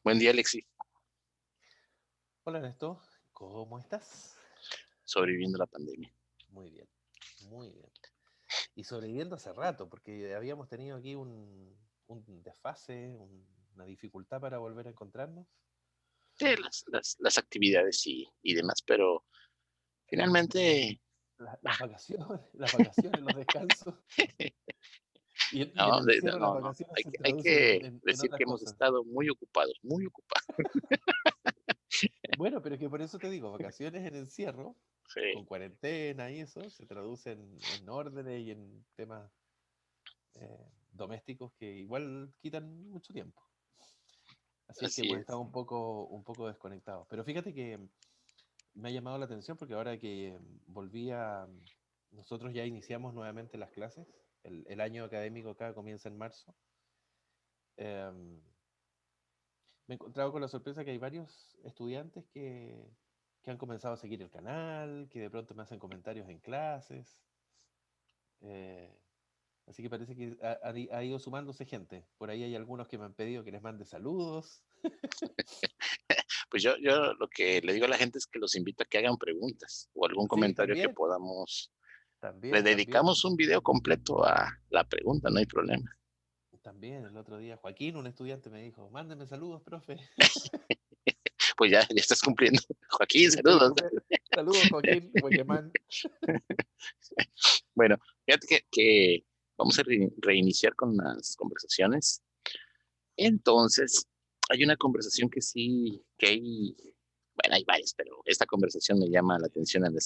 Buen día, Alexi. Hola Ernesto, ¿cómo estás? Sobreviviendo la pandemia. Muy bien, muy bien. Y sobreviviendo hace rato, porque habíamos tenido aquí un desfase, una dificultad para volver a encontrarnos. Sí, las actividades y demás, pero finalmente, Las vacaciones, las vacaciones, los descansos. Y en no, el encierro las no. vacaciones se Hay traducen que en decir otras que hemos cosas. estado muy ocupados, muy ocupados. Bueno, pero es que por eso te digo, vacaciones en encierro, Sí, con cuarentena y eso, se traducen en órdenes y en temas domésticos que igual quitan mucho tiempo. Así es que así hemos es. estado un poco desconectados. Pero fíjate que me ha llamado la atención porque ahora que volví a... Nosotros ya iniciamos nuevamente las clases. El año académico acá comienza en marzo. Em, Me he encontrado con la sorpresa que hay varios estudiantes que han comenzado a seguir el canal, que de pronto me hacen comentarios en clases. eh, Así que parece que ha ido sumándose gente. Por ahí hay algunos que me han pedido que les mande saludos. Pues yo lo que le digo a la gente es que los invito a que hagan preguntas o algún Sí, comentario que también, podamos. Le también, también. dedicamos un video completo a la pregunta, no hay problema. También el otro día, Joaquín, un estudiante, me dijo, mándeme saludos, profe. Pues ya estás cumpliendo. Joaquín, Estoy saludos. cumpliendo. Saludos, Joaquín, Huequemán. Bueno, fíjate que vamos a reiniciar con las conversaciones. Entonces, hay una conversación que sí, que hay, bueno, hay varias, pero esta conversación me llama la atención en el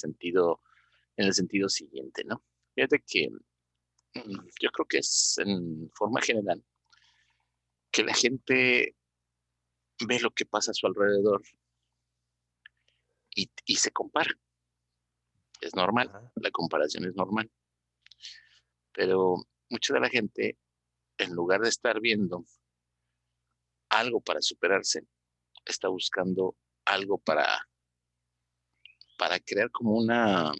sentido siguiente, ¿no? Fíjate que yo creo que es en forma general que la gente ve lo que pasa a su alrededor y se compara. Es normal, Ajá. la comparación es normal, pero mucha de la gente, en lugar de estar viendo algo para superarse, está buscando algo para crear como una,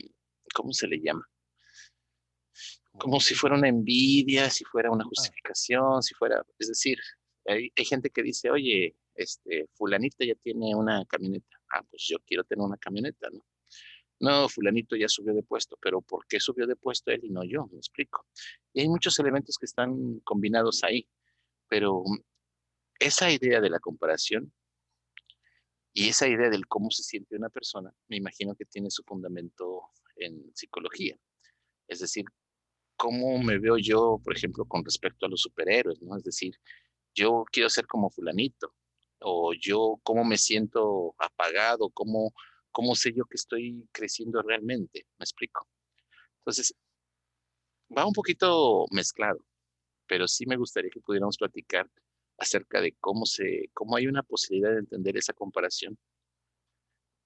¿cómo se le llama? Como Como si fuera éxito. una envidia, si fuera una Ah, justificación, si fuera, es decir, hay gente que dice, oye, fulanita ya tiene una camioneta. Ah, pues yo quiero tener una camioneta, ¿no? No, fulanito ya subió de puesto, pero ¿por qué subió de puesto él y no yo? Me explico. Y hay muchos elementos que están combinados ahí, pero esa idea de la comparación y esa idea del cómo se siente una persona, me imagino que tiene su fundamento en psicología. Es decir, cómo me veo yo, por ejemplo, con respecto a los superhéroes, ¿no? Es decir, yo quiero ser como fulanito, o yo cómo me siento apagado, cómo sé yo que estoy creciendo realmente, ¿me explico? Entonces, va un poquito mezclado, pero sí me gustaría que pudiéramos platicar acerca de cómo hay una posibilidad de entender esa comparación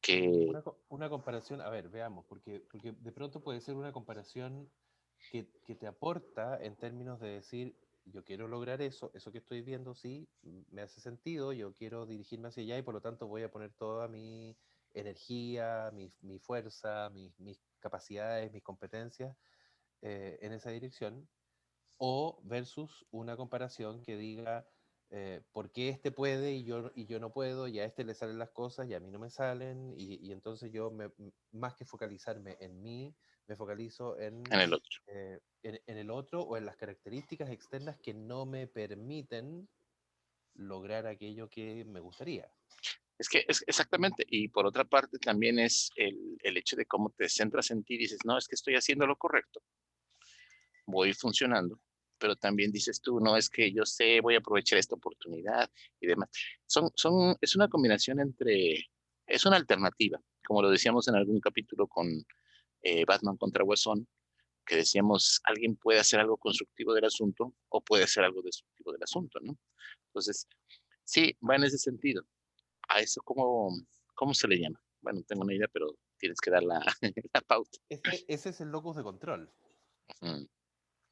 que una comparación, a ver, veamos, porque de pronto puede ser una comparación que te aporta en términos de decir, yo quiero lograr eso, eso que estoy viendo, sí, me hace sentido, yo quiero dirigirme hacia allá y por lo tanto voy a poner toda mi energía, mi fuerza, mis capacidades, mis competencias en esa dirección, o versus una comparación que diga, ¿por qué este puede y yo no puedo? Y a este le salen las cosas y a mí no me salen, y entonces más que focalizarme en mí, me focalizo en el otro. en el otro o en las características externas que no me permiten lograr aquello que me gustaría. Es que es exactamente, y por otra parte también es el hecho de cómo te centras en ti y dices, no, es que estoy haciendo lo correcto, voy funcionando, pero también dices tú, no, es que yo sé, voy a aprovechar esta oportunidad y demás. Es una combinación es una alternativa, como lo decíamos en algún capítulo con Batman contra Guasón, que decíamos, alguien puede hacer algo constructivo del asunto o puede hacer algo destructivo del asunto, ¿no? Entonces, sí, va en ese sentido. ¿A eso cómo se le llama? Bueno, tengo una idea, pero tienes que dar la, la pauta. Ese es el locus de control. Mm.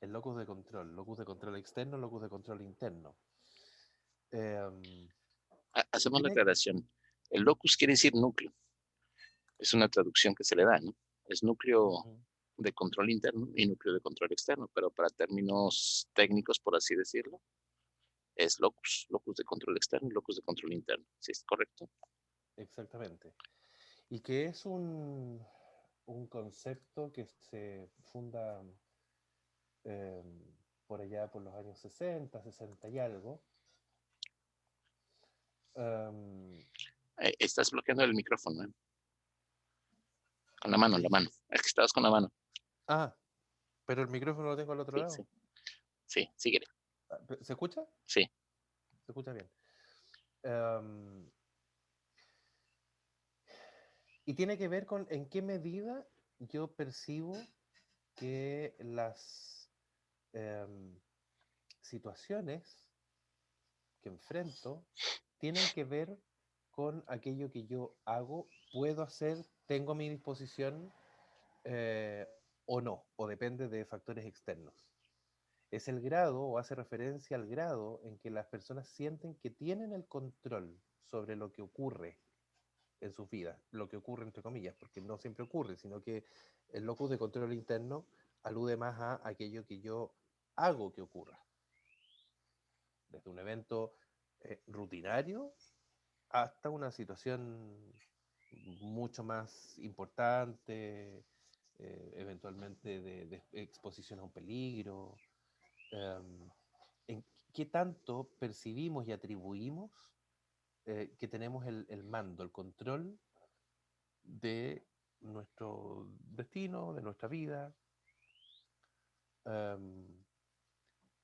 El locus de control externo, locus de control interno. Eh, Hacemos la Tiene, aclaración. El locus quiere decir núcleo. Es una traducción que se le da, ¿no? Es núcleo Ujú. de control interno y núcleo de control externo, pero para términos técnicos, por así decirlo, es locus de control externo y locus de control interno. ¿Sí es correcto? Exactamente. Y que es un concepto que se funda eh, por allá por los años 60, 60 y algo. Um, Estás bloqueando el micrófono, ¿eh? Con ¿Qué la mano. dijiste? Es que estabas con la mano. Ah, pero el micrófono lo tengo al otro Sí, lado. sí. Sí, síguele. ¿Se escucha? Sí. Se escucha bien. Um, y tiene que ver con en qué medida yo percibo que las situaciones que enfrento tienen que ver con aquello que yo hago, puedo hacer, tengo a mi disposición eh, o no, o depende de factores externos. Es el grado o hace referencia al grado en que las personas sienten que tienen el control sobre lo que ocurre en sus vidas, lo que ocurre entre comillas, porque no siempre ocurre, sino que el locus de control interno alude más a aquello que yo hago que ocurra, desde un evento rutinario hasta una situación mucho más importante, eventualmente de exposición a un peligro. Um, ¿En qué tanto percibimos y atribuimos que tenemos el mando, el control de nuestro destino, de nuestra vida, um,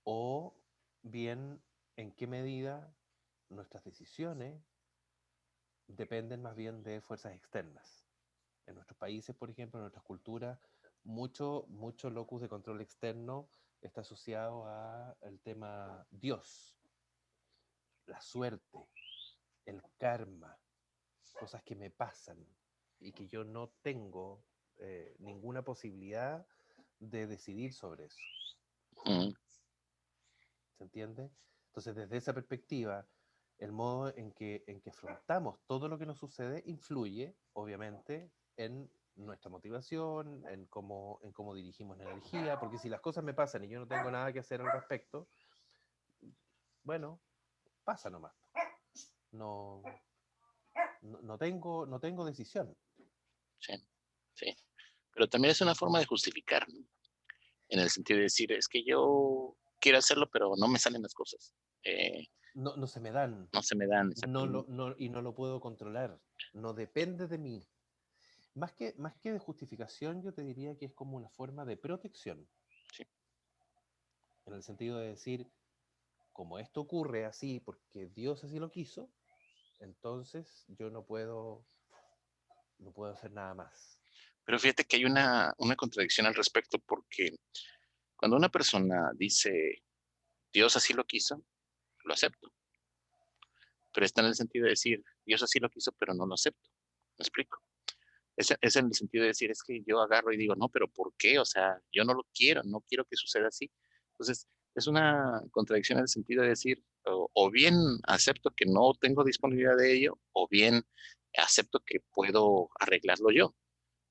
o bien en qué medida nuestras decisiones dependen más bien de fuerzas externas? En nuestros países, por ejemplo, en nuestras culturas, mucho locus de control externo está asociado al tema Dios, la suerte, el karma, cosas que me pasan y que yo no tengo ninguna posibilidad de decidir sobre eso. Mm. ¿Se entiende? Entonces, desde esa perspectiva, el modo en que afrontamos todo lo que nos sucede influye, obviamente, en nuestra motivación, en cómo dirigimos la energía, porque si las cosas me pasan y yo no tengo nada que hacer al respecto, bueno, pasa nomás. No, no tengo decisión. Sí, sí. Pero también es una forma de justificar, ¿no? En el sentido de decir, es que yo quiero hacerlo, pero no me salen las cosas. Eh, No se me dan, no se me dan no exactamente. lo, no, y no lo puedo controlar, no depende de mí. Más que de justificación, yo te diría que es como una forma de protección, Sí. en el sentido de decir, como esto ocurre así porque Dios así lo quiso, entonces yo no puedo hacer nada más. Pero fíjate que hay una contradicción al respecto, porque cuando una persona dice, Dios así lo quiso, lo acepto. Pero está en el sentido de decir, Dios así lo quiso, pero no lo acepto. ¿Me explico? Es en el sentido de decir, es que yo agarro y digo, no, pero ¿por qué? O sea, yo no lo quiero, no quiero que suceda así. Entonces, es una contradicción en el sentido de decir, o bien acepto que no tengo disponibilidad de ello, o bien acepto que puedo arreglarlo yo.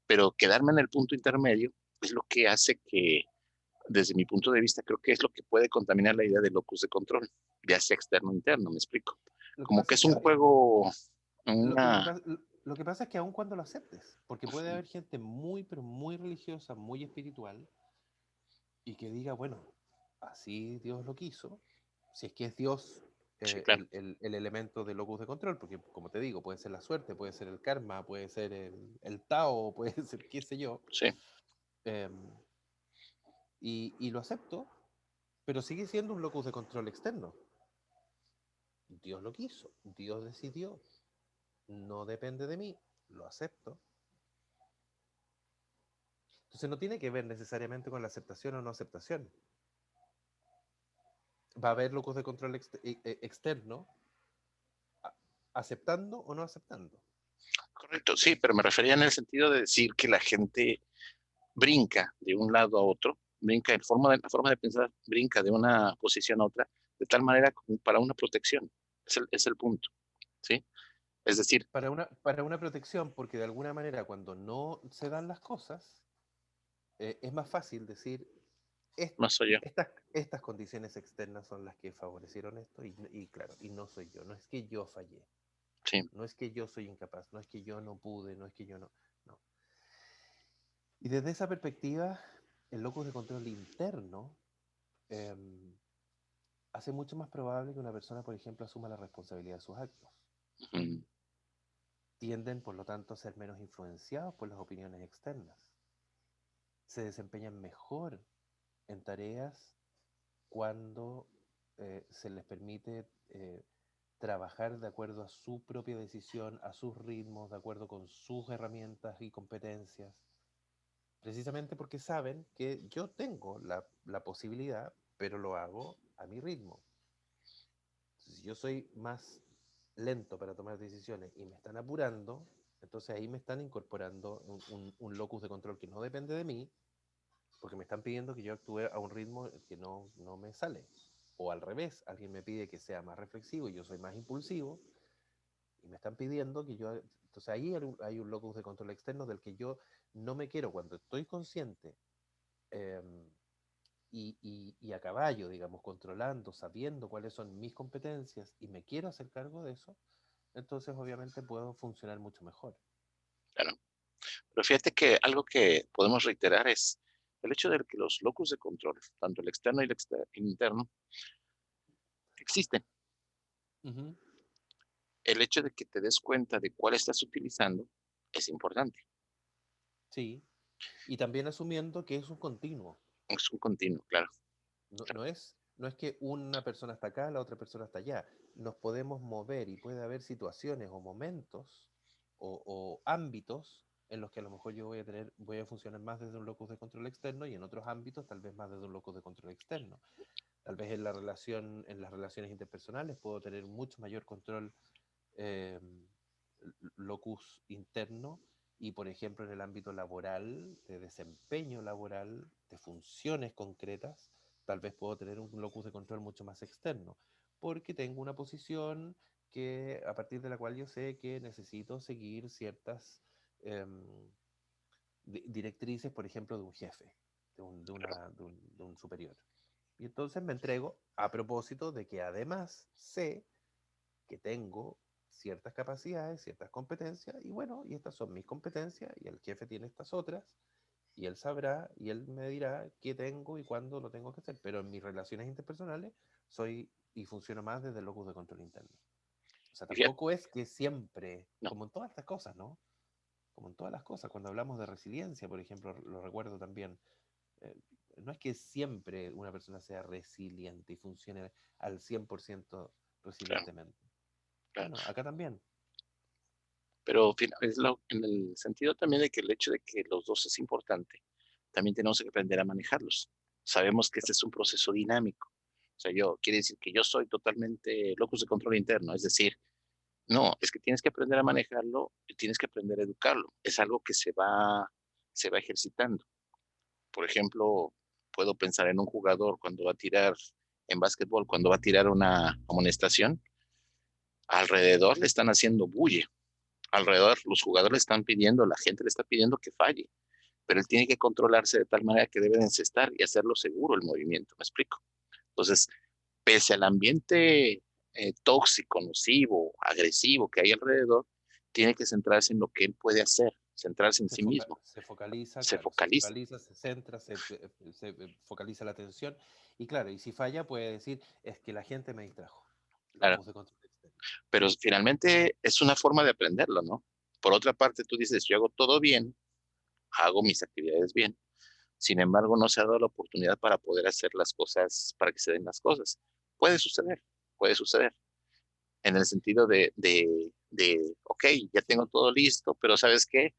Pero quedarme en el punto intermedio es lo que hace que, desde mi punto de vista, creo que es lo que puede contaminar la idea de locus de control, ya sea externo o interno, me explico. Lo que Como que pasa es es que, un juego, lo que una... pasa, lo que pasa es que aun cuando lo aceptes, porque puede haber gente muy, pero muy religiosa, muy espiritual, y que diga, bueno, así Dios lo quiso, si es que es Dios Sí, claro, el elemento de locus de control, porque como te digo, puede ser la suerte, puede ser el karma, puede ser el Tao, puede ser qué sé yo, sí. em, y lo acepto, pero sigue siendo un locus de control externo. Dios lo quiso, Dios decidió, no depende de mí, lo acepto. Entonces no tiene que ver necesariamente con la aceptación o no aceptación. Va a haber locus de control externo aceptando o no aceptando. Correcto, sí, pero me refería en el sentido de decir que la gente brinca de un lado a otro, brinca en la forma de pensar, brinca de una posición a otra, de tal manera como para una protección. Es el punto, ¿sí? Es decir, Para una protección, porque de alguna manera cuando no se dan las cosas, es más fácil decir, no soy yo. Estas condiciones externas son las que favorecieron esto y claro, y no soy yo, no es que yo fallé, Sí. no es que yo soy incapaz, no es que yo no pude, no es que yo no, no. Y desde esa perspectiva, el locus de control interno em, hace mucho más probable que una persona, por ejemplo, asuma la responsabilidad de sus actos. Ujú. Tienden, por lo tanto, a ser menos influenciados por las opiniones externas. Se desempeñan mejor en tareas cuando se les permite trabajar de acuerdo a su propia decisión, a sus ritmos, de acuerdo con sus herramientas y competencias, precisamente porque saben que yo tengo la posibilidad, pero lo hago a mi ritmo. Si yo soy más lento para tomar decisiones y me están apurando, entonces ahí me están incorporando un locus de control que no depende de mí, porque me están pidiendo que yo actúe a un ritmo que no me sale. O al revés, alguien me pide que sea más reflexivo y yo soy más impulsivo, y me están pidiendo que yo... Entonces ahí hay un locus de control externo del que yo no me quiero, cuando estoy consciente eh, y a caballo, digamos, controlando, sabiendo cuáles son mis competencias y me quiero hacer cargo de eso, entonces obviamente puedo funcionar mucho mejor. Claro. Pero fíjate que algo que podemos reiterar es el hecho de que los locus de control, tanto el externo y el interno, existen. Ujú. El hecho de que te des cuenta de cuál estás utilizando es importante. Sí, y también asumiendo que es un continuo. Es un continuo, claro. No, Claro. no es que una persona está acá, la otra persona está allá. Nos podemos mover y puede haber situaciones o momentos o ámbitos en los que a lo mejor yo voy a funcionar más desde un locus de control externo y en otros ámbitos tal vez más desde un locus de control externo. Tal vez en las relaciones interpersonales puedo tener mucho mayor control eh, locus interno y, por ejemplo, en el ámbito laboral, de desempeño laboral, de funciones concretas, tal vez puedo tener un locus de control mucho más externo, porque tengo una posición a partir de la cual yo sé que necesito seguir ciertas eh, directrices, por ejemplo, de un jefe, de un superior. Y entonces me entrego a propósito de que además sé que tengo ciertas capacidades, ciertas competencias, y bueno, y estas son mis competencias, y el jefe tiene estas otras, y él sabrá, y él me dirá qué tengo y cuándo lo tengo que hacer, pero en mis relaciones interpersonales soy y funciono más desde el locus de control interno. O sea, Y fíjate, tampoco es que siempre, no, como en todas estas cosas, ¿no? Como en todas las cosas, cuando hablamos de resiliencia, por ejemplo, lo recuerdo también, eh, no es que siempre una persona sea resiliente y funcione al 100% claro, resilientemente. claro. Bueno, acá también. Pero en el sentido también de que el hecho de que los dos es importante, también tenemos que aprender a manejarlos. Sabemos que este es un proceso dinámico. O sea, quiere decir que yo soy totalmente locus de control interno, es decir, no, es que tienes que aprender a manejarlo y tienes que aprender a educarlo. Es algo que se va ejercitando. Por ejemplo, puedo pensar en un jugador cuando va a tirar en básquetbol, cuando va a tirar una amonestación, alrededor le están haciendo bulla, alrededor los jugadores le están pidiendo, la gente le está pidiendo que falle, pero él tiene que controlarse de tal manera que debe de encestar y hacerlo seguro el movimiento, ¿me explico? Entonces, pese al ambiente tóxico, nocivo, agresivo que hay alrededor, tiene que centrarse en lo que él puede hacer, centrarse en sí mismo, Se focaliza, se claro, se focaliza, focaliza, se centra, focaliza la atención y claro, y si falla puede decir, es que la gente me distrajo. claro, Locus de control externo. pero finalmente es una forma de aprenderlo, ¿no? Por otra parte, tú dices, yo hago todo bien, hago mis actividades bien, sin embargo, no se ha dado la oportunidad para poder hacer las cosas, para que se den las cosas. Puede suceder, en el sentido ok, ya tengo todo listo, pero ¿sabes qué?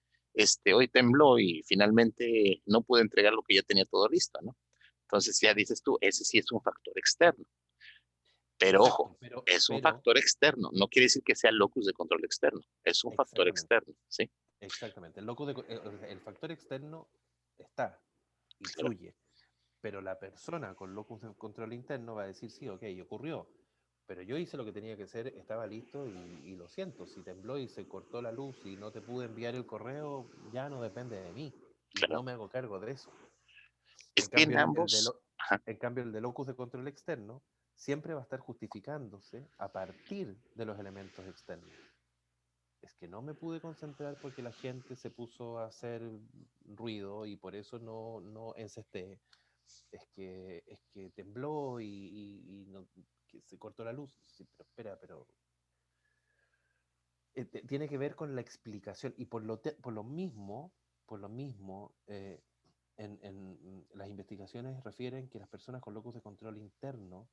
Hoy tembló y finalmente no pude entregar lo que ya tenía todo listo, ¿no? Entonces ya dices tú, ese sí es un factor externo, pero ojo, Exacto, es un factor externo, no quiere decir que sea locus de control externo, es un factor exactamente, externo, ¿sí? exactamente. El factor externo está, Claro, influye, pero la persona con locus de control interno va a decir, sí, ok, ocurrió, pero yo hice lo que tenía que hacer, estaba listo y lo siento, si tembló y se cortó la luz y no te pude enviar el correo, ya no depende de mí y no claro. me hago cargo de eso. Es En que en cambio, ambos, Ajá. En cambio, el de locus de control externo siempre va a estar justificándose a partir de los elementos externos. Es que no me pude concentrar porque la gente se puso a hacer ruido y por eso no encesté. Es que tembló y no, que se cortó la luz. Sí, pero espera, pero tiene que ver con la explicación y por lo mismo en las investigaciones refieren que las personas con locus de control interno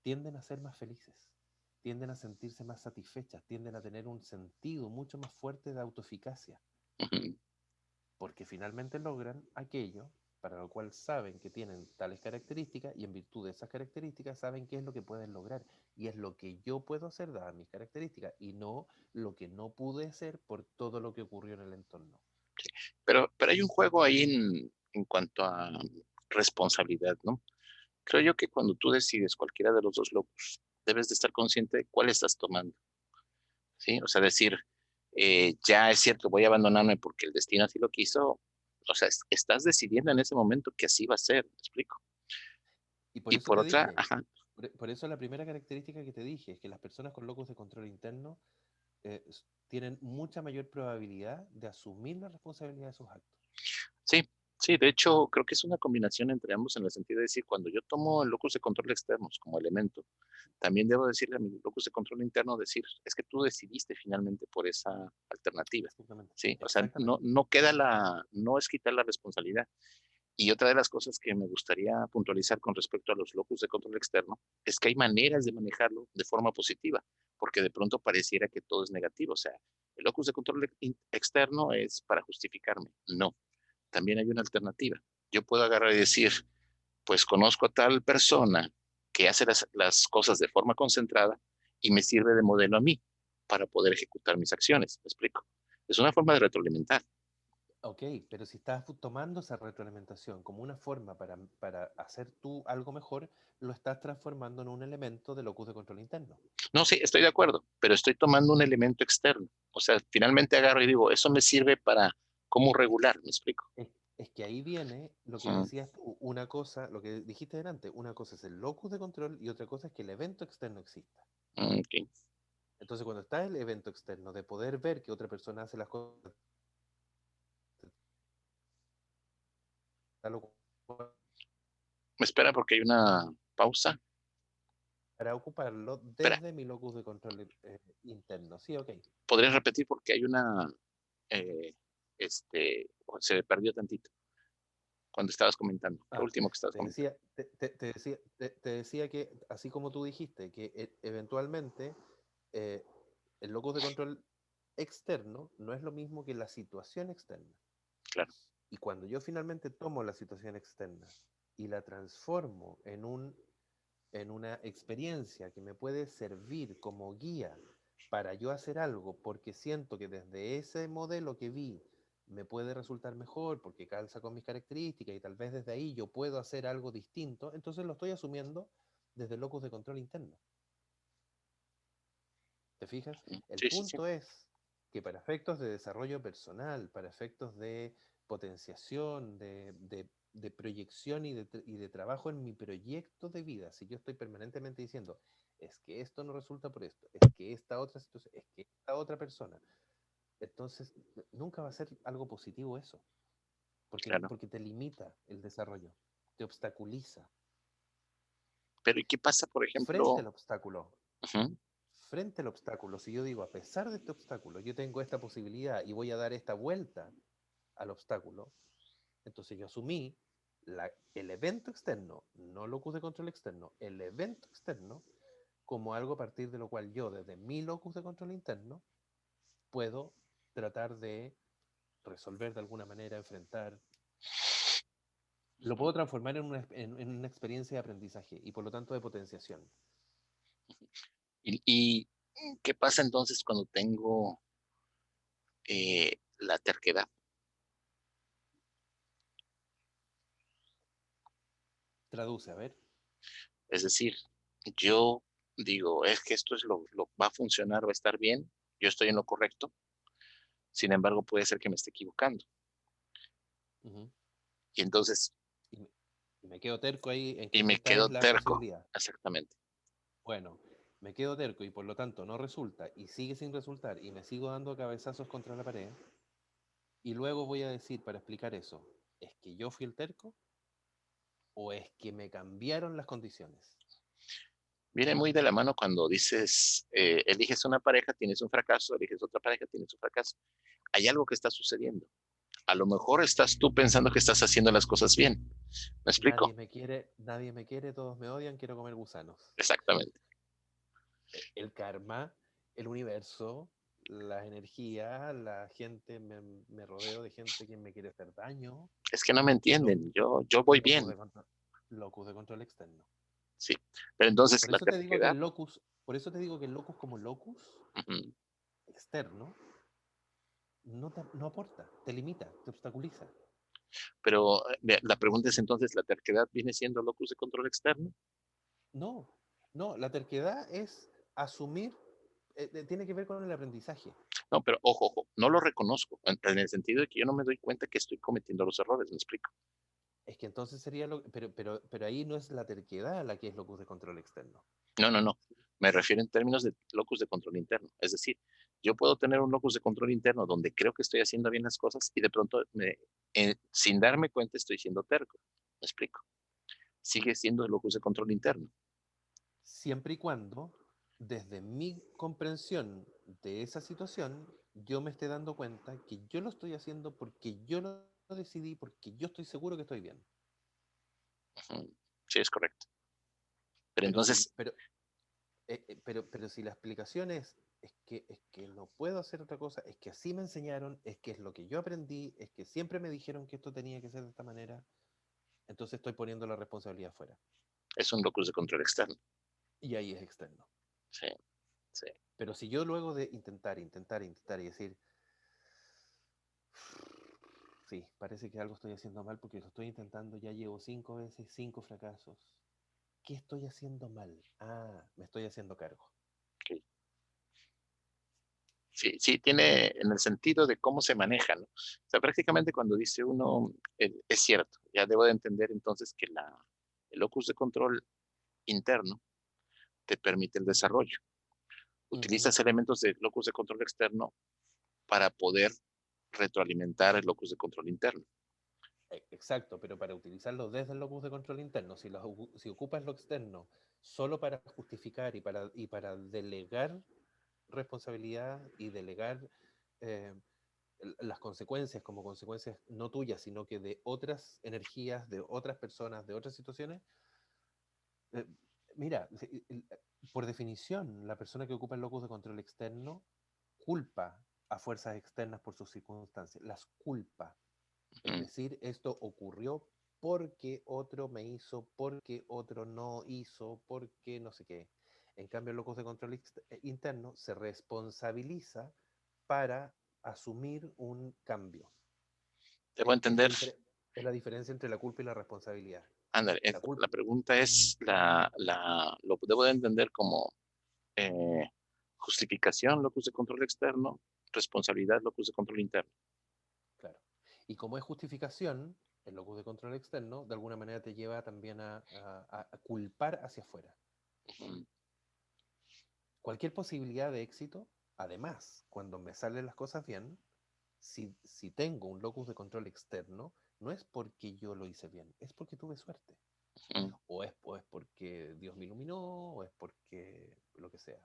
tienden a ser más felices, tienden a sentirse más satisfechas, tienden a tener un sentido mucho más fuerte de autoeficacia, Ujú. porque finalmente logran aquello para lo cual saben que tienen tales características y en virtud de esas características saben qué es lo que pueden lograr y es lo que yo puedo hacer dadas mis características y no lo que no pude hacer por todo lo que ocurrió en el entorno. Pero hay un juego ahí en cuanto a responsabilidad, ¿no? Creo yo que cuando tú decides cualquiera de los dos locus, debes de estar consciente de cuál estás tomando, ¿sí? O sea, decir, ya es cierto, voy a abandonarme porque el destino así lo quiso. O sea, estás decidiendo en ese momento que así va a ser, ¿me explico? Y por Y eso por te otra, dije, ajá, por eso la primera característica que te dije es que las personas con locus de control interno tienen mucha mayor probabilidad de asumir la responsabilidad de sus actos. sí, sí, de hecho, creo que es una combinación entre ambos en el sentido de decir, cuando yo tomo el locus de control externos como elemento, también debo decirle a mi locus de control interno, decir, es que tú decidiste finalmente por esa alternativa, Exactamente. ¿sí? O sea, no, Exactamente. no queda no es quitar la responsabilidad. Y otra de las cosas que me gustaría puntualizar con respecto a los locus de control externo es que hay maneras de manejarlo de forma positiva, porque de pronto pareciera que todo es negativo. O sea, el locus de control externo es para justificarme. No, también hay una alternativa. Yo puedo agarrar y decir, pues conozco a tal persona que hace las cosas de forma concentrada y me sirve de modelo a mí para poder ejecutar mis acciones. ¿Me explico? Es una forma de retroalimentar. Ok, pero si estás tomando esa retroalimentación como una forma para hacer tú algo mejor, lo estás transformando en un elemento de locus de control interno. No, sí, estoy de acuerdo, pero estoy tomando un elemento externo. O sea, finalmente agarro y digo, eso me sirve para cómo regular, ¿me explico? Es que ahí viene lo que Ujú. decías tú, una cosa, lo que dijiste delante, una cosa es el locus de control y otra cosa es que el evento externo exista. Ok. Entonces, cuando está el evento externo de poder ver que otra persona hace las cosas tal o cual, Me espera porque hay una pausa. para ocuparlo Espera, desde mi locus de control interno. Sí, ok. ¿podrías repetir porque hay eh, se perdió tantito cuando estabas comentando, lo Ah, último que estabas te comentando. decía, te decía que, así como tú dijiste, que eventualmente eh, el locus de control externo no es lo mismo que la situación externa. Claro. Y cuando yo finalmente tomo la situación externa y la transformo en una experiencia que me puede servir como guía para yo hacer algo, porque siento que desde ese modelo que vi me puede resultar mejor, porque calza con mis características y tal vez desde ahí yo puedo hacer algo distinto, entonces lo estoy asumiendo desde el locus de control interno. ¿Te fijas? El Sí, sí, sí. punto es que para efectos de desarrollo personal, para efectos de potenciación, de proyección y de trabajo en mi proyecto de vida, si yo estoy permanentemente diciendo, es que esto no resulta por esto, es que esta otra situación, es que esta otra persona, entonces nunca va a ser algo positivo eso, Claro. porque te limita el desarrollo, te obstaculiza. Pero ¿y qué pasa, por Frente ejemplo? al obstáculo, Ujú. frente al obstáculo, si yo digo, a pesar de este obstáculo, yo tengo esta posibilidad y voy a dar esta vuelta al obstáculo, entonces yo asumí el evento externo, no locus de control externo, el evento externo como algo a partir de lo cual yo, desde mi locus de control interno, puedo tratar de resolver de alguna manera, enfrentar, lo puedo transformar en una experiencia de aprendizaje y por lo tanto de potenciación. ¿Y qué pasa entonces cuando tengo la terquedad? Traduce, a ver. Es decir, yo digo, es que esto es va a funcionar, va a estar bien, yo estoy en lo correcto, sin embargo puede ser que me esté equivocando. Uh -huh. Y entonces, Y, Y me quedo terco ahí en y que me esta es quedo la terco. posibilidad. Exactamente. Bueno, me quedo terco y por lo tanto no resulta y sigue sin resultar y me sigo dando cabezazos contra la pared y luego voy a decir para explicar eso, ¿es que yo fui el terco o es que me cambiaron las condiciones? Viene muy de la mano cuando dices, eliges una pareja, tienes un fracaso, eliges otra pareja, tienes un fracaso. Hay algo que está sucediendo. A lo mejor estás tú pensando que estás haciendo las cosas bien. ¿Me explico? Nadie me quiere, todos me odian, quiero comer gusanos. Exactamente. El karma, el universo, las energías, la gente, me rodeo de gente que me quiere hacer daño. Es que no me Lo- entienden. Yo voy locus bien. de control, locus de control externo. Sí. Pero entonces Por la eso te digo que terquedad. el locus, por eso te digo que el locus como locus Ujú. externo no aporta, te limita, te obstaculiza. Pero la pregunta es entonces, ¿la terquedad viene siendo locus de control externo? No, no, la terquedad es asumir, tiene que ver con el aprendizaje. No, pero ojo, ojo, no lo reconozco, en el sentido de que yo no me doy cuenta que estoy cometiendo los errores, ¿me explico? Es que entonces sería pero ahí no es la terquedad la que es locus de control externo. No, no, no. Me refiero en términos de locus de control interno. Es decir, yo puedo tener un locus de control interno donde creo que estoy haciendo bien las cosas y de pronto, sin darme cuenta, estoy siendo terco. ¿Me explico? Sigue siendo el locus de control interno. Siempre y cuando, desde mi comprensión de esa situación, yo me esté dando cuenta que yo lo estoy haciendo porque yo lo decidí, porque yo estoy seguro que estoy bien. Ujú. Sí, es correcto. Pero Pero si, entonces, pero si la explicación es que no puedo hacer otra cosa, es que así me enseñaron, es que es lo que yo aprendí, es que siempre me dijeron que esto tenía que ser de esta manera, entonces estoy poniendo la responsabilidad fuera. es un locus de control externo. Y ahí es externo. Sí, sí. Pero si yo luego de intentar y decir, sí, parece que algo estoy haciendo mal porque lo estoy intentando, ya llevo 5 veces, 5 fracasos. ¿Qué estoy haciendo mal? Ah, me estoy haciendo cargo. Ok. Sí, sí, tiene en el sentido de cómo se maneja, ¿no? O sea, prácticamente cuando dice uno, es cierto, ya debo de entender entonces que el locus de control interno te permite el desarrollo. Ujú. Utilizas elementos de locus de control externo para poder retroalimentar el locus de control interno. Exacto, pero para utilizarlo desde el locus de control interno, si ocupas lo externo solo para justificar y para delegar responsabilidad y delegar eh, las consecuencias como consecuencias no tuyas, sino que de otras energías, de otras personas, de otras situaciones, eh, mira, por definición, la persona que ocupa el locus de control externo culpa a fuerzas externas por sus circunstancias, las culpa. Es Mm. decir, esto ocurrió porque otro me hizo, porque otro no hizo, porque no sé qué. En cambio, el locus de control interno se responsabiliza para asumir un cambio. Debo Es la, entender, es la diferencia entre la culpa y la responsabilidad. ándale, La culpa, la pregunta es, lo debo de entender como eh, justificación, locus de control externo, responsabilidad, locus de control interno. claro. Y como es justificación, el locus de control externo de alguna manera te lleva también a culpar hacia afuera. Mm. Cualquier posibilidad de éxito, además, cuando me salen las cosas bien, si tengo un locus de control externo, no es porque yo lo hice bien, es porque tuve suerte. Mm. O es porque Dios me iluminó, o es porque lo que sea.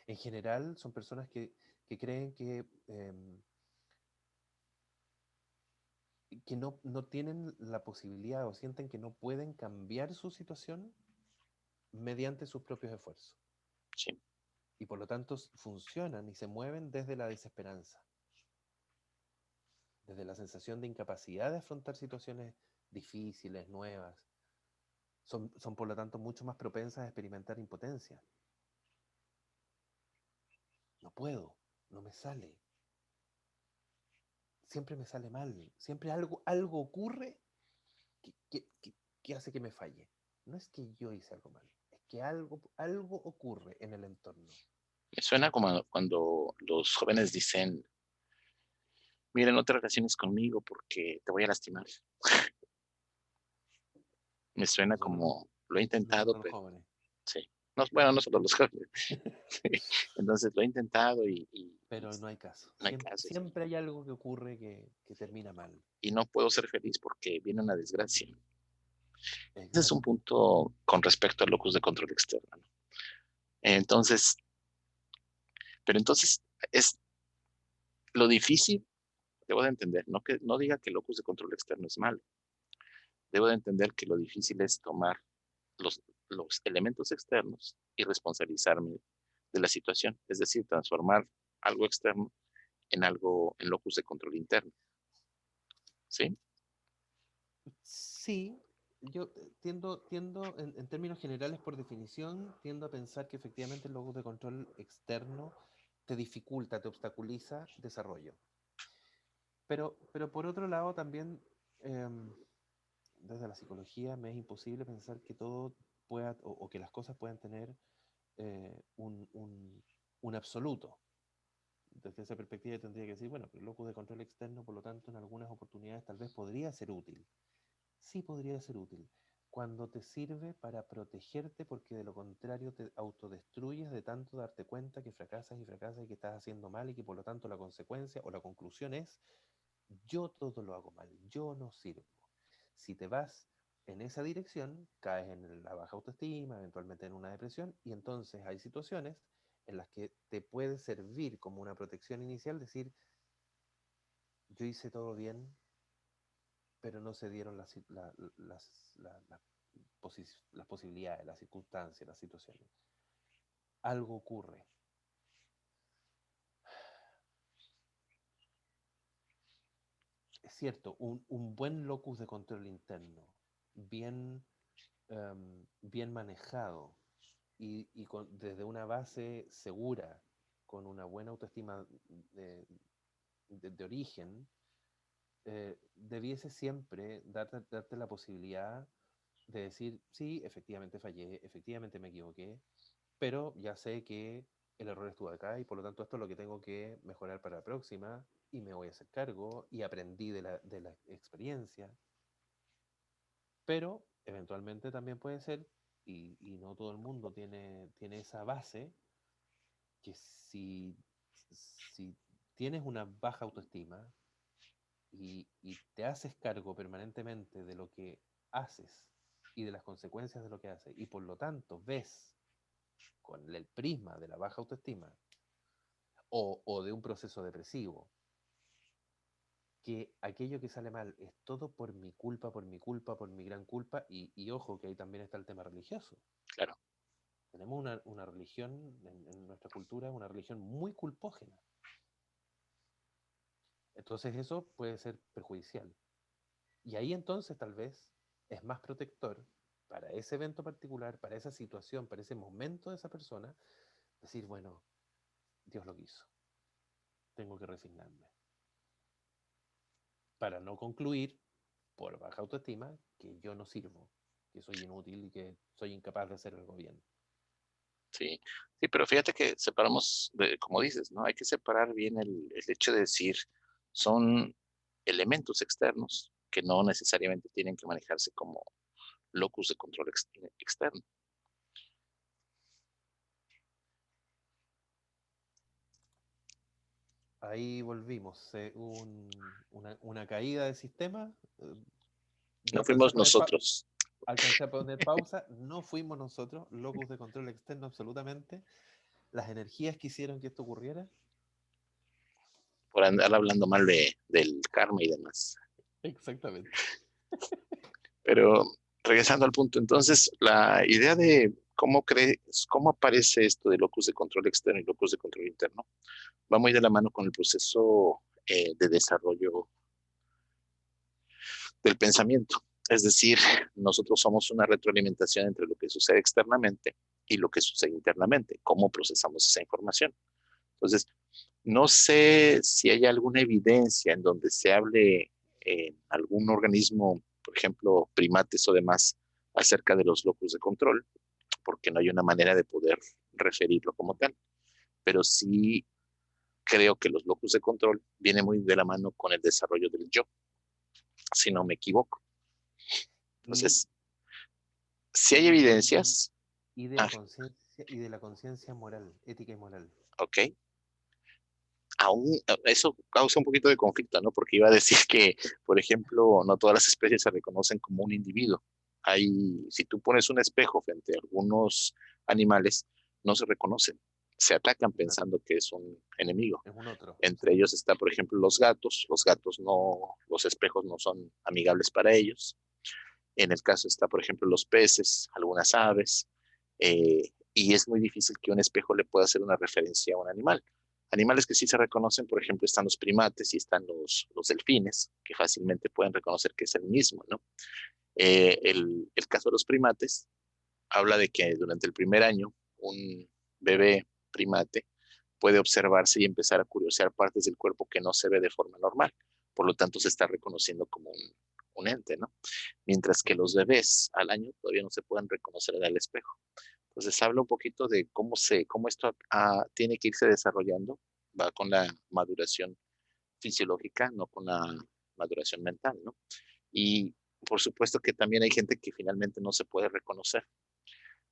En general, son personas que creen que no tienen la posibilidad o sienten que no pueden cambiar su situación mediante sus propios esfuerzos. Sí. Y por lo tanto funcionan y se mueven desde la desesperanza, desde la sensación de incapacidad de afrontar situaciones difíciles, nuevas. Son por lo tanto mucho más propensas a experimentar impotencia. No puedo, no me sale, siempre me sale mal, siempre algo ocurre que, que, que, que hace que me falle. No es que yo hice algo mal, es que algo ocurre en el entorno. Me suena como cuando los jóvenes dicen, miren, no te relaciones conmigo porque te voy a lastimar. Me suena Nosotros, como, lo he intentado, nosotros los pero jóvenes. sí. No, bueno, no solo los jóvenes. Sí. Entonces lo he intentado y Pero no hay caso. no hay Siempre, caso. siempre hay algo que ocurre que termina mal. Y no puedo ser feliz porque viene una desgracia. Ese es un Exacto. punto con respecto al locus de control externo, ¿no? Entonces, pero entonces es lo difícil, debo de entender, no que no diga que el locus de control externo es malo. Debo de entender que lo difícil es tomar los, los elementos externos y responsabilizarme de la situación, es decir, transformar algo externo en algo, en locus de control interno, ¿sí? Sí, yo tiendo en términos generales, por definición, tiendo a pensar que efectivamente el locus de control externo te dificulta, te obstaculiza desarrollo. Pero por otro lado, también desde la psicología me es imposible pensar que todo pueda, o que las cosas puedan tener un absoluto. Desde esa perspectiva tendría que decir, bueno, pero el locus de control externo, por lo tanto, en algunas oportunidades tal vez podría ser útil. Sí podría ser útil. Cuando te sirve para protegerte, porque de lo contrario te autodestruyes de tanto darte cuenta que fracasas y fracasas y que estás haciendo mal y que por lo tanto la consecuencia o la conclusión es, yo todo lo hago mal, yo no sirvo. Si te vas en esa dirección, caes en la baja autoestima, eventualmente en una depresión, y entonces hay situaciones en las que te puede servir como una protección inicial decir, yo hice todo bien, pero no se dieron las posibilidades, las circunstancias, las situaciones. Algo ocurre. Es cierto, un buen locus de control interno, bien, bien manejado desde una base segura, con una buena autoestima de origen, debiese siempre darte la posibilidad de decir, sí, efectivamente fallé, efectivamente me equivoqué, pero ya sé que el error estuvo acá y por lo tanto esto es lo que tengo que mejorar para la próxima y me voy a hacer cargo y aprendí de la experiencia, pero eventualmente también puede ser, y no todo el mundo tiene esa base, que si tienes una baja autoestima y te haces cargo permanentemente de lo que haces y de las consecuencias de lo que haces, y por lo tanto ves con el prisma de la baja autoestima o de un proceso depresivo, que aquello que sale mal es todo por mi culpa, por mi culpa, por mi gran culpa, y ojo que ahí también está el tema religioso. Claro. Tenemos una religión en nuestra cultura, una religión muy culpógena. Entonces eso puede ser perjudicial. Y ahí entonces tal vez es más protector para ese evento particular, para esa situación, para ese momento de esa persona, decir, bueno, Dios lo quiso, tengo que resignarme. Para no concluir, por baja autoestima, que yo no sirvo, que soy inútil y que soy incapaz de hacer algo bien. Sí, sí, pero fíjate que separamos, como dices, ¿no? Hay que separar bien el hecho de decir, son elementos externos que no necesariamente tienen que manejarse como locus de control externo. Ahí volvimos, una caída del sistema. Yo No fuimos nosotros. alcancé a poner pausa, no fuimos nosotros, locus de control externo absolutamente. Las energías que hicieron que esto ocurriera. Por andar hablando mal del karma y demás. Exactamente. Pero regresando al punto, entonces, la idea de cómo crees, cómo aparece esto de locus de control externo y locus de control interno, va muy de la mano con el proceso de desarrollo del pensamiento. Es decir, nosotros somos una retroalimentación entre lo que sucede externamente y lo que sucede internamente, cómo procesamos esa información. Entonces, no sé si hay alguna evidencia en donde se hable en algún organismo, por ejemplo, primates o demás, acerca de los locus de control, porque no hay una manera de poder referirlo como tal. Pero sí creo que los locus de control vienen muy de la mano con el desarrollo del yo, si no me equivoco. Y Entonces, Si hay evidencias, y de la conciencia y de la conciencia moral, ética y moral. ok, aún eso causa un poquito de conflicto, ¿no? Porque iba a decir que, por ejemplo, no todas las especies se reconocen como un individuo. Si tú pones un espejo frente a algunos animales, no se reconocen, se atacan Claro, pensando que es un enemigo. es un otro, Entre sí. ellos está, por ejemplo, los gatos. Los gatos no, los espejos no son amigables para ellos. En el caso está, por ejemplo, los peces, algunas aves, y es muy difícil que un espejo le pueda hacer una referencia a un animal. Animales que sí se reconocen, por ejemplo, están los primates y están los delfines, que fácilmente pueden reconocer que es el mismo, ¿no? El caso de los primates habla de que durante el primer año un bebé primate puede observarse y empezar a curiosear partes del cuerpo que no se ve de forma normal. Por lo tanto, se está reconociendo como un ente, ¿no? Mientras que los bebés al año todavía no se pueden reconocer en el espejo. Entonces habla un poquito de cómo esto tiene que irse desarrollando, va con la maduración fisiológica, no con la maduración mental, ¿no? Y por supuesto que también hay gente que finalmente no se puede reconocer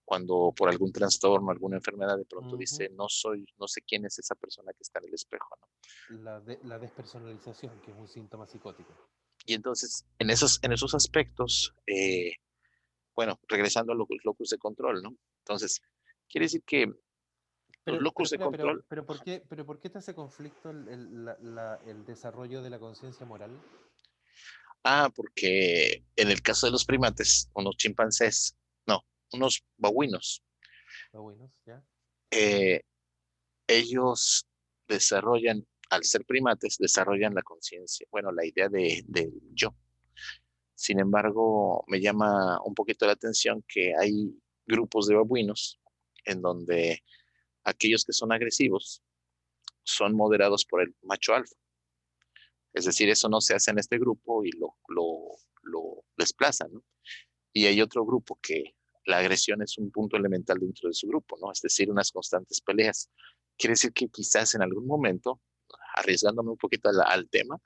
cuando por algún trastorno, alguna enfermedad de pronto Ujú. dice, no sé quién es esa persona que está en el espejo, ¿no? La despersonalización, que es un síntoma psicótico. Y entonces, en esos aspectos, bueno, regresando a los locus de control, ¿no? Entonces, quiere decir que los locus de Espera, control, pero ¿por qué te hace conflicto el desarrollo de la conciencia moral? porque en el caso de los primates, unos chimpancés, no, unos babuinos, Babuinos, ¿ya? eh, ellos desarrollan, al ser primates, desarrollan la conciencia, bueno, la idea de yo. Sin embargo, me llama un poquito la atención que hay grupos de babuinos en donde aquellos que son agresivos son moderados por el macho alfa. Es decir, eso no se hace en este grupo y lo desplazan, ¿no? Y hay otro grupo que la agresión es un punto elemental dentro de su grupo, ¿no? Es decir, unas constantes peleas. Quiere decir que quizás en algún momento, arriesgándome un poquito al tema,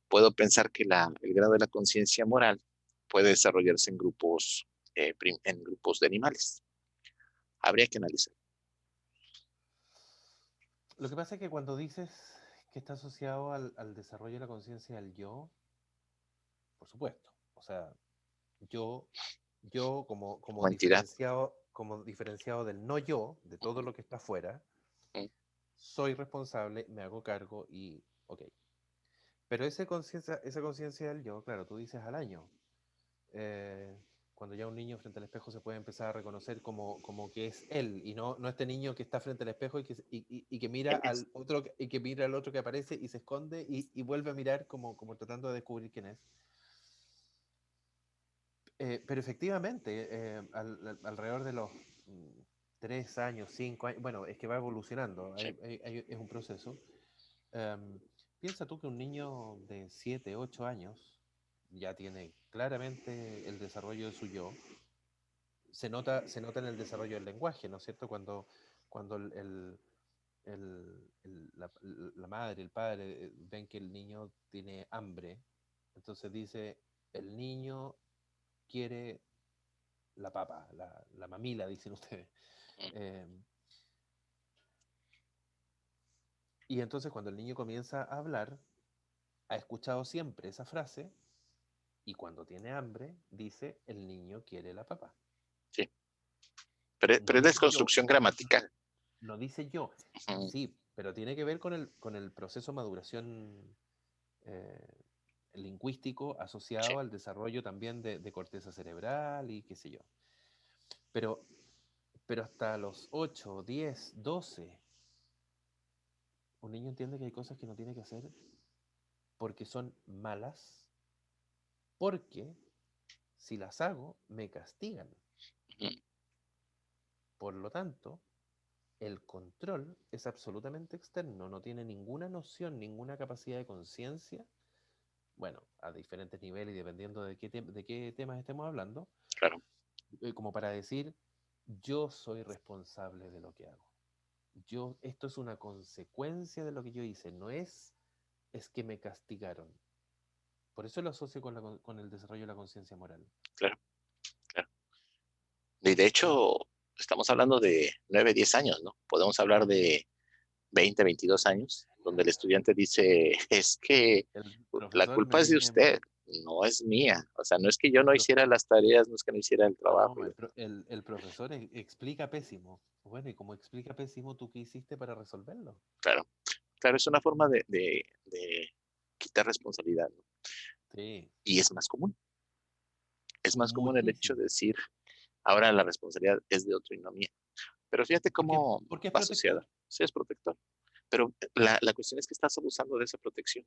puedo pensar que el grado de la conciencia moral puede desarrollarse en grupos de animales. Habría que analizar. Lo que pasa es que cuando dices que está asociado al desarrollo de la conciencia del yo, por supuesto. O sea, yo, yo Como entidad. como diferenciado del no yo, de todo lo que está afuera, Mm, soy responsable, me hago cargo y, ok. Pero esa conciencia del yo, claro, tú dices al año. eh, Cuando ya un niño frente al espejo se puede empezar a reconocer como que es él y no este niño que está frente al espejo y que mira al otro y que mira al otro que aparece y se esconde y vuelve a mirar como tratando de descubrir quién es. Pero efectivamente, alrededor de los 3 años, 5 años, bueno, es que va evolucionando, sí, es un proceso. Em, Piensa tú que un niño de 7 8 años ya tiene claramente el desarrollo de su yo. Se nota en el desarrollo del lenguaje, ¿no es cierto? Cuando la madre, el padre ven que el niño tiene hambre, entonces dice, el niño quiere la papa, la mamila, dicen ustedes. mm, Eh, y entonces cuando el niño comienza a hablar, ha escuchado siempre esa frase y cuando tiene hambre, dice, el niño quiere la papa. sí. Pero No es dice yo, desconstrucción gramatical. no dice yo. Mm, Sí, pero tiene que ver con el proceso de maduración eh, lingüístico sí. asociado al desarrollo también de corteza cerebral y qué sé yo. Pero, pero hasta los 8 10 12 un niño entiende que hay cosas que no tiene que hacer porque son malas, porque si las hago, me castigan. Mm, Por lo tanto, el control es absolutamente externo, no tiene ninguna noción, ninguna capacidad de conciencia, bueno, a diferentes niveles y dependiendo de qué temas estemos hablando, claro. como para decir, yo soy responsable de lo que hago. Esto es una consecuencia de lo que yo hice, no es que me castigaron. Por eso lo asocio con el desarrollo de la conciencia moral. Claro, claro. Y de hecho, estamos hablando de 9, 10 años, ¿no? Podemos hablar de 20, 22 años, donde el estudiante dice, es que El la profesor me culpa es de tiene, usted, no es mía. O sea, no es que yo el no prof- hiciera las tareas, no es que no hiciera el trabajo. no, el profesor explica pésimo. Bueno, y como explica pésimo, ¿tú qué hiciste para resolverlo? Claro, claro, es una forma de quitar responsabilidad, ¿no? Sí, Y es más común. Es más común el hecho de muchísimo. decir, ahora la responsabilidad es de otro y no mía. Pero fíjate Porque, cómo porque es va asociada. protector. Sí, es protector. Pero la cuestión es que estás abusando de esa protección.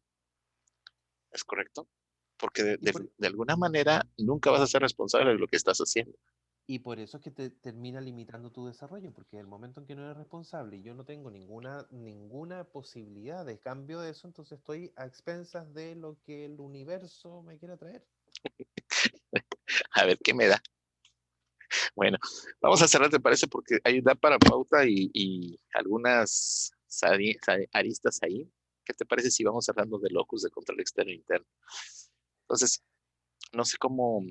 ¿Es correcto? Porque Y por, de alguna manera nunca vas a ser responsable de lo que estás haciendo. y por eso es que te termina limitando tu desarrollo, porque el momento en que no eres responsable y yo no tengo ninguna posibilidad de cambio de eso, entonces estoy a expensas de lo que el universo me quiera traer. A ver qué me da. Bueno, vamos a cerrar, ¿te parece? Porque hay da para pauta y algunas aristas ahí. ¿Qué te parece si vamos cerrando de locus de control externo e interno? Entonces, no sé cómo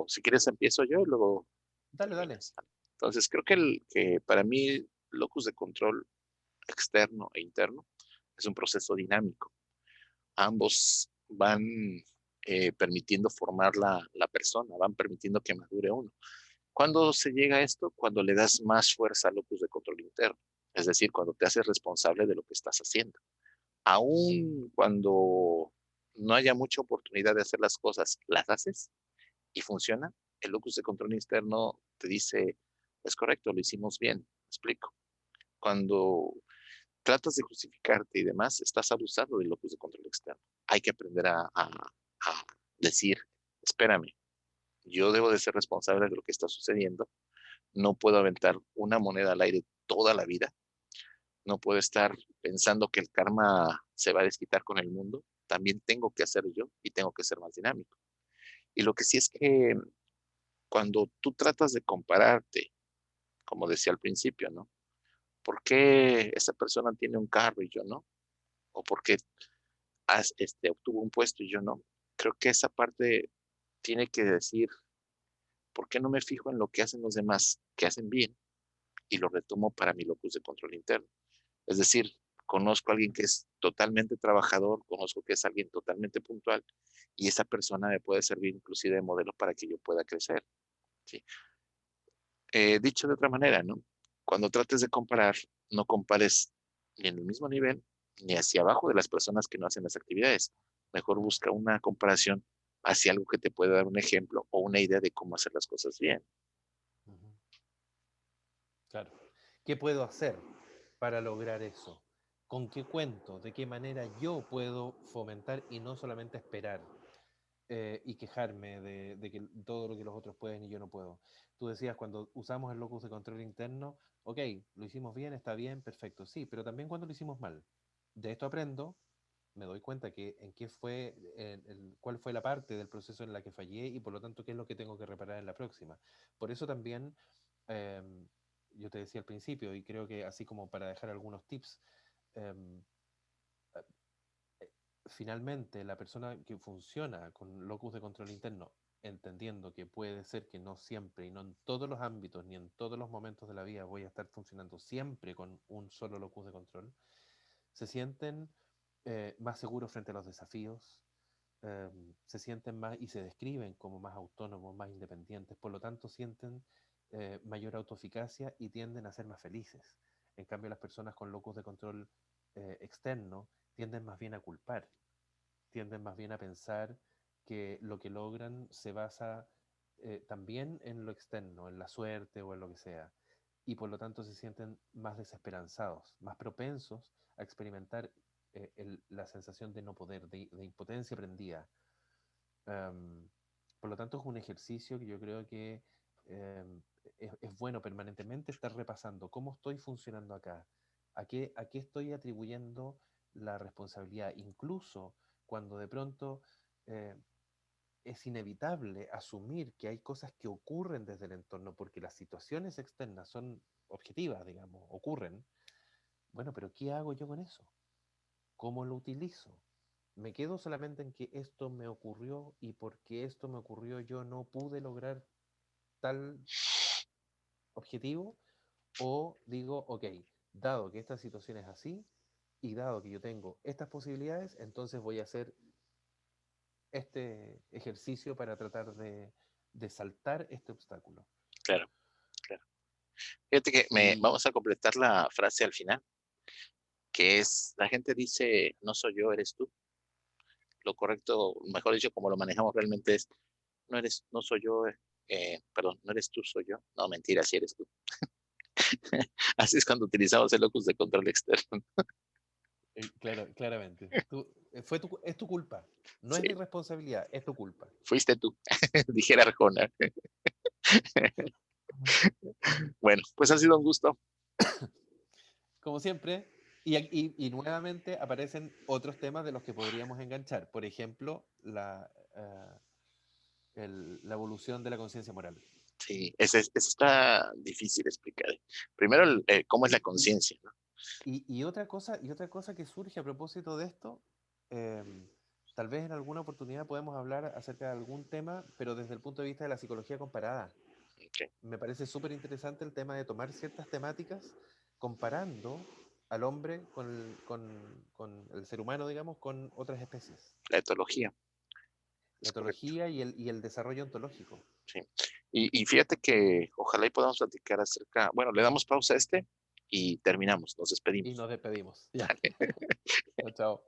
si quieres empiezo yo y luego Dale, dale. terminas. Entonces, creo que para mí locus de control externo e interno es un proceso dinámico. Ambos van permitiendo formar la persona, van permitiendo que madure uno. ¿Cuándo se llega a esto? Cuando le das más fuerza al locus de control interno, es decir, cuando te haces responsable de lo que estás haciendo. Aún cuando no haya mucha oportunidad de hacer las cosas, las haces y funciona, el locus de control interno te dice, es correcto, lo hicimos bien, ¿me explico? Cuando tratas de justificarte y demás, estás abusando del locus de control externo. Hay que aprender a decir, espérame, yo debo de ser responsable de lo que está sucediendo, no puedo aventar una moneda al aire toda la vida, no puedo estar pensando que el karma se va a desquitar con el mundo, también tengo que hacer yo y tengo que ser más dinámico. Y lo que sí es que cuando tú tratas de compararte, como decía al principio, ¿no? ¿Por qué esa persona tiene un carro y yo no? ¿O por qué obtuvo un puesto y yo no? Creo que esa parte tiene que decir, ¿por qué no me fijo en lo que hacen los demás, que hacen bien, y lo retomo para mi locus de control interno? Es decir, conozco a alguien que es totalmente trabajador, conozco que es alguien totalmente puntual, y esa persona me puede servir inclusive de modelo para que yo pueda crecer. ¿Sí? Dicho de otra manera, ¿no? Cuando trates de comparar, no compares ni en el mismo nivel ni hacia abajo de las personas que no hacen las actividades. Mejor busca una comparación hacia algo que te pueda dar un ejemplo o una idea de cómo hacer las cosas bien. Ujú. Claro. ¿Qué puedo hacer para lograr eso? ¿Con qué cuento? ¿De qué manera yo puedo fomentar y no solamente esperar y quejarme de que todo lo que los otros pueden y yo no puedo? Tú decías, cuando usamos el locus de control interno, ok, lo hicimos bien, está bien, perfecto, sí, pero también cuando lo hicimos mal. De esto aprendo, me doy cuenta que en qué fue, cuál fue la parte del proceso en la que fallé y por lo tanto qué es lo que tengo que reparar en la próxima. Por eso también, em, yo te decía al principio, y creo que así como para dejar algunos tips, em, finalmente la persona que funciona con locus de control interno, entendiendo que puede ser que no siempre y no en todos los ámbitos ni en todos los momentos de la vida voy a estar funcionando siempre con un solo locus de control, se sienten más seguros frente a los desafíos, se sienten más y se describen como más autónomos, más independientes, por lo tanto sienten mayor autoeficacia y tienden a ser más felices. En cambio, las personas con locus de control externo tienden más bien a culpar, tienden más bien a pensar que lo que logran se basa también en lo externo, en la suerte o en lo que sea, y por lo tanto se sienten más desesperanzados, más propensos a experimentar la sensación de no poder, de impotencia prendida. Um, por lo tanto, es un ejercicio que yo creo que es bueno permanentemente estar repasando cómo estoy funcionando acá, a qué estoy atribuyendo la responsabilidad, incluso cuando de pronto eh, es inevitable asumir que hay cosas que ocurren desde el entorno, porque las situaciones externas son objetivas, digamos, ocurren. Bueno, pero ¿qué hago yo con eso? ¿Cómo lo utilizo? ¿Me quedo solamente en que esto me ocurrió y porque esto me ocurrió yo no pude lograr tal objetivo, o digo, ok, dado que esta situación es así, y dado que yo tengo estas posibilidades, entonces voy a hacer este ejercicio para tratar de saltar este obstáculo. Claro, claro. Fíjate que Y, vamos a completar la frase al final, que es, la gente dice, no soy yo, eres tú. Lo correcto, mejor dicho, como lo manejamos realmente es, no soy yo, perdón, no eres tú, soy yo. No, mentira, sí eres tú. Así es cuando utilizamos el locus de control externo. claramente, es tu culpa, no Sí, es mi responsabilidad, es tu culpa. fuiste tú, dijera Arjona. Bueno, pues ha sido un gusto. Como siempre, y nuevamente aparecen otros temas de los que podríamos enganchar. Por ejemplo, la evolución de la conciencia moral. Sí, ese está difícil de explicar. Primero, cómo es la conciencia, ¿no? Y otra cosa que surge a propósito de esto, em, tal vez en alguna oportunidad podemos hablar acerca de algún tema, pero desde el punto de vista de la psicología comparada. Okay, Me parece súper interesante el tema de tomar ciertas temáticas comparando al hombre con el ser humano, digamos, con otras especies. la etología, La es correcto. etología y el desarrollo ontológico. Sí. Y fíjate que ojalá y podamos platicar acerca, bueno, le damos pausa a este y terminamos, nos Y despedimos. nos despedimos. Ya. Chao, chao.